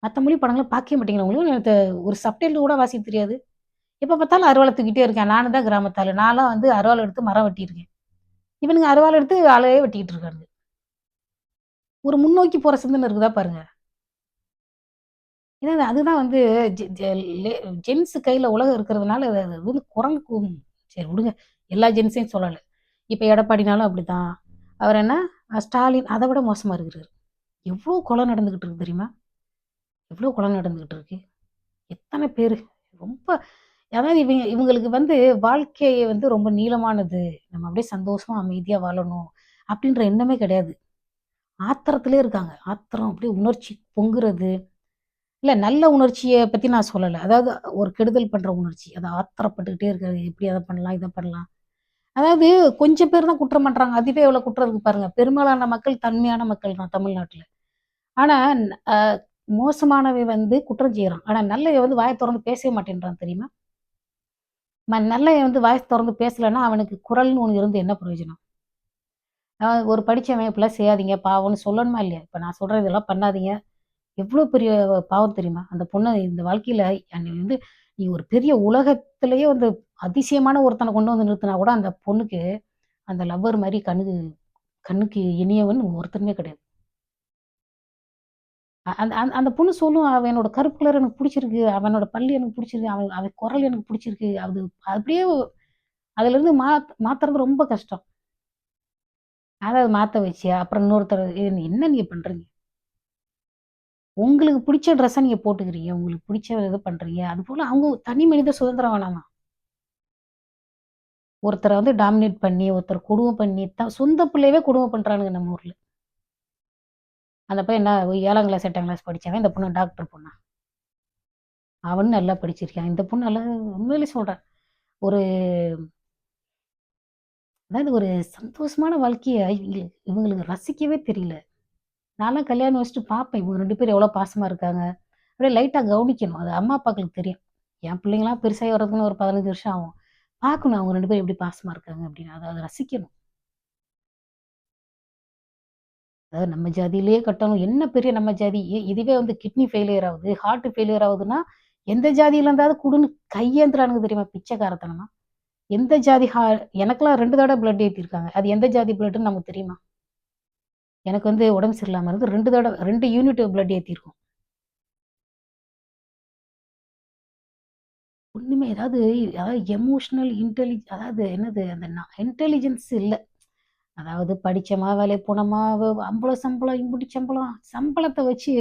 மத்த மொழி படங்கள பார்க்கவே மாட்டேங்கிறேன். உங்களுக்கு எனக்கு ஒரு சப்டைட்டில் கூட வாசிக்க தெரியாது. எப்ப பார்த்தாலும் அருவாள தூக்கிட்டே இருக்கேன். நானும் தான் கிராமத்து ஆளு. நான்லாம் வந்து அருவாள் எடுத்து மரம் வெட்டியிருக்கேன். இவனுங்க அருவாள் எடுத்து ஆளையே வெட்டிக்கிட்டு இருக்கானுங்க. ஒரு முன்னோக்கி போற சிந்தனை இருக்குதா பாருங்க. ஏன்னா அதுதான் வந்து ஜெ ஜெ லே ஜென்ஸ் கையில உலகம் இருக்கிறதுனால அது அது வந்து குரங்கு சரி விடுங்க. எல்லா ஜென்ஸையும் சொல்லல. இப்ப எடப்பாடினாலும் அப்படித்தான். அவர் என்ன ஸ்டாலின் அத விட மோசமா இருக்கிறாரு. எவ்ளோ கொலை நடந்துகிட்டு இருக்கு தெரியுமா? எவ்ளோ கொலை நடந்துகிட்டு இருக்கு. எத்தன பேரு. ரொம்ப அதாவது இவங்களுக்கு வந்து வாழ்க்கை வந்து ரொம்ப நீளமானது. நம்ம அப்படியே சந்தோஷமா, அமைதியா வாழணும். அப்படின்ற எண்ணமே கிடையாது. ஆத்திரத்திலே இருக்காங்க. ஆத்திரம் அப்படியே உணர்ச்சி பொங்குறது. இல்ல நல்ல உணர்ச்சிய பத்தி நான் சொல்லல. அதாவது ஒரு கெடுதல் பண்ற உணர்ச்சி. அது ஆத்திரப்பட்டுக்கிட்டே இருக்கிறது. எப்படி அத பண்ணலாம், இத பண்ணலாம். அதாவது கொஞ்சம் பேர் தான் குற்றம் பண்றாங்க. அதுவே எவ்வளோ குற்றம் இருக்கு பாருங்க. பெரும்பாலான மக்கள் தன்மையான மக்கள் தான் தமிழ்நாட்டுல. ஆனா அ மோசமானவன் வந்து குற்றம் செய்றான். ஆனா நல்லவன் வந்து வாய தொறந்து பேசவே மாட்டேன்றான் தெரியுமா? நல்லவன் வந்து வாய தொறந்து பேசலன்னா, அவனுக்கு குரல்னு ஒண்ணு இருந்து என்ன பிரயோஜனம்? ஒரு படிச்சவன் இப்படிலாம் செய்யாதீங்க பாவம்ன்னு சொல்லணுமா இல்லையா? இப்ப நான் சொல்றேன் இதெல்லாம் பண்ணாதீங்க. எவ்ளோ பெரிய பாவம் தெரியுமா? அந்த பொண்ண இந்த வாழ்க்கையில நீ வந்து நீ ஒரு பெரிய உலகத்திலேயே வந்து அதிசயமான ஒருத்தன கொண்டு வந்து நிறுத்தினா கூட அந்த பொண்ணுக்கு அந்த லவ்வர் மாரி கண்ணுக்கு இனியவன் ஒருத்தனுமே கிடையாது. அந்த அந்த அந்த பொண்ணு சொல்லும், "அவன் என்னோட கருப்பு கலர் எனக்கு புடிச்சிருக்கு. அவனோட பல்லு எனக்கு புடிச்சிருக்கு. அவன் அவன் குரல் எனக்கு புடிச்சிருக்கு." அது அப்படியே அதுலருந்து மாத்துறது ரொம்ப கஷ்டம். அத மாத்த வச்சு, அப்புறம் இன்னொருத்தர் என்ன நீங்க பண்றீங்க? உங்களுக்கு பிடிச்ச ட்ரெஸ்ஸ நீங்க போட்டுக்கிறீங்க. உங்களுக்கு பிடிச்ச இத பண்றீங்க. அதுபோல அவங்க தனி மனித சுதந்திரம் வேணாமா? ஒருத்தர வந்து டாமினேட் பண்ணி, ஒருத்தர கொடும பண்ணி, சொந்த பிள்ளையவே கொடும பண்றானுங்க நம்ம ஊர்ல. அந்த பையன் என்ன 7ஆம் கிளாஸ், 8ஆம் கிளாஸ் படிச்சவன். இந்த பொண்ணு டாக்டர் பொண்ணா? அவனும் நல்லா படிச்சிருக்கான். இந்த பொண்ணு நல்லா உண்மையிலே சொல்றேன். ஒரு அதாவது ஒரு சந்தோஷமான வாழ்க்கைய இவங்களுக்கு ரசிக்கவே தெரியல. நான்லாம் கல்யாணம் வச்சுட்டு பார்ப்பேன். இவங்க 2 பேரும் எவ்வளோ பாசமா இருக்காங்க. அப்படியே லைட்டா கவனிக்கணும். அது அம்மா, அப்பாக்களுக்கு தெரியும். என் பிள்ளைங்கலாம் பெருசாகி வர்றதுக்குன்னு ஒரு 15 வருஷம் ஆகும். பார்க்கணும் அவங்க 2 பேரும் எப்படி பாசமா இருக்காங்க அப்படின்னு. அத அத ரசிக்கணும். அதாவது நம்ம ஜாதியிலேயே கட்டணும். என்ன பெரிய நம்ம ஜாதி? இதுவே வந்து கிட்னி ஃபெயிலியர் ஆகுது, ஹார்ட் ஃபெயிலியர் ஆகுதுன்னா, எந்த ஜாதியில இருந்தாவது குடுன்னு கையேந்துறானுங்க தெரியுமா? பிச்சைக்காரத்தனமா. எந்த ஜாதி எனக்கெல்லாம் 2 தடவ பிளட் ஏத்திருக்காங்க. அது எந்த ஜாதி பிளட்ன்னு நமக்கு தெரியுமா? எனக்கு வந்து உடம்பு சரியில்லாம இருந்து 2 தடவ 2 யூனிட் பிளட் ஏத்தியிருக்கோம். ஒண்ணுமே அதாவது எமோஷனல் அதாவது என்னது அந்த இன்டெலிஜென்ஸ் இல்ல. அதாவது படிச்சோமா, வேலைக்கு போனோமா, அம்பளம், சம்பளம், இம்புட்டு சம்பளம், சம்பளத்த வச்சு